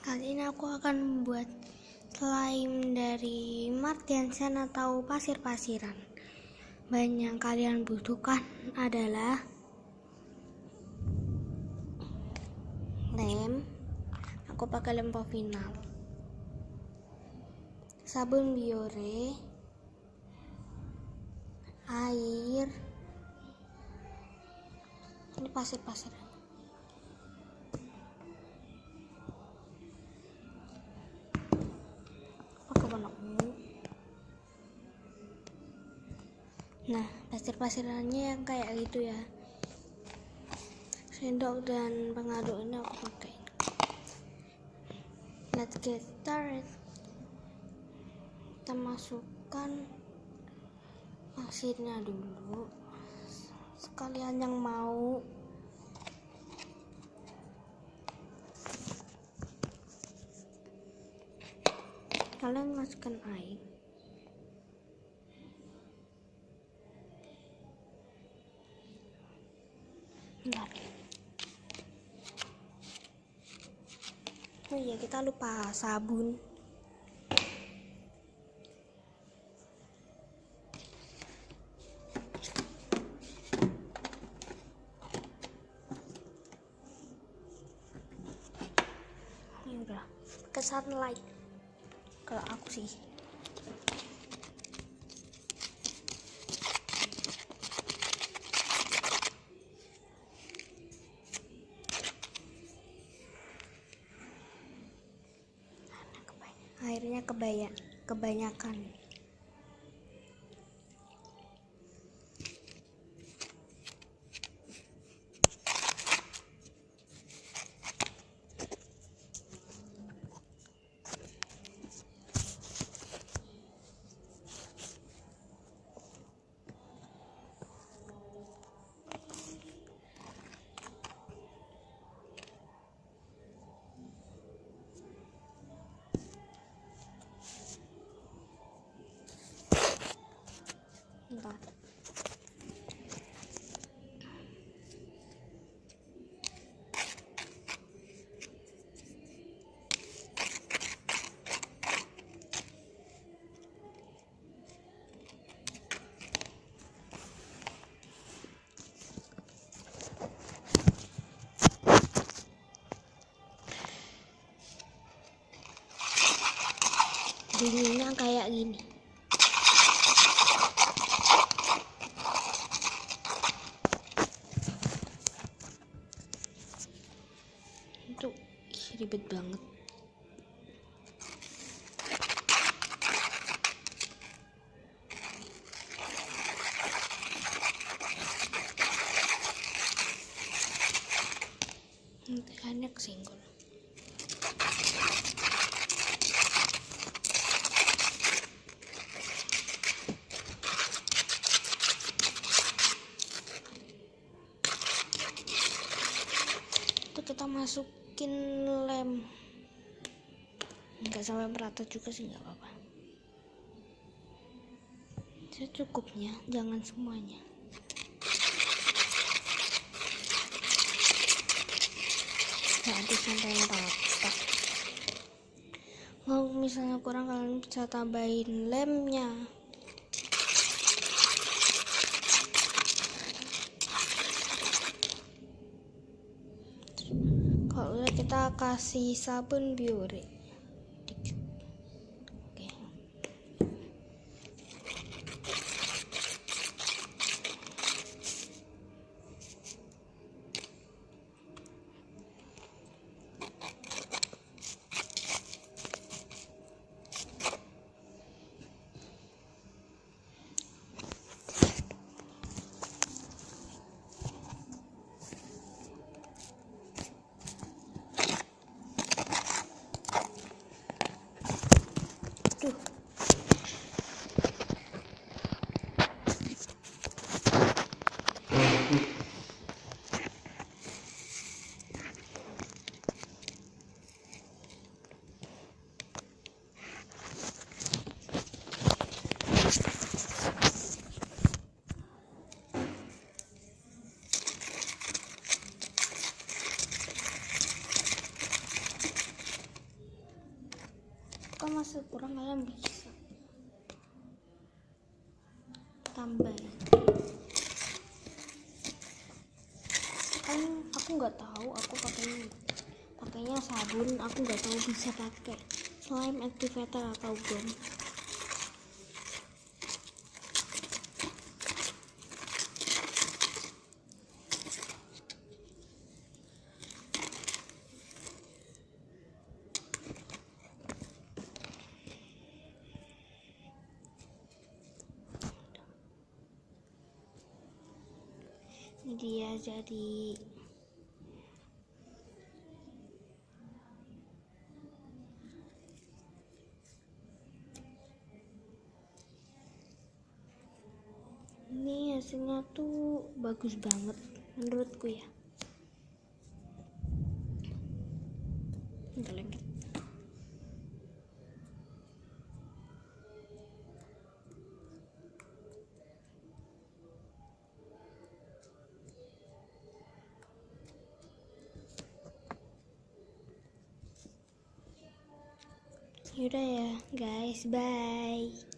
Kali ini aku akan membuat slime dari martensia atau pasir-pasiran. Bahan yang kalian butuhkan adalah lem, aku pakai lem Povinal, sabun Biore, air, ini pasir-pasiran. Nah, pasir-pasirannya yang kayak gitu ya. Sendok dan pengaduk ini aku pakai. Let's get started. Kita masukkan pasirnya dulu. Sekalian yang mau. Kalian masukkan air. Bentar. Oh iya, kita lupa sabun. Ini udah pakai sunlight kalau aku sih. Airnya kebanyakan. Bentar. Dinginnya kayak gini. Itu ribet banget. Nanti kayaknya kesenggol. Kita masukin lem, nggak sampai merata juga sih, nggak apa-apa, secukupnya, jangan semuanya. Nanti sampai merata. Kalau misalnya kurang, kalian bisa tambahin lemnya. Kalau udah, kita kasih sabun Biore dikit. Oke. kalau masih kurang kalian bisa tambahin. Kan aku nggak tahu, aku pakainya sabun, aku nggak tahu bisa pakai slime activator atau belum. Ini dia jadi ini hasilnya tuh bagus banget menurutku ya. Udah lengket. Yaudah ya guys, bye.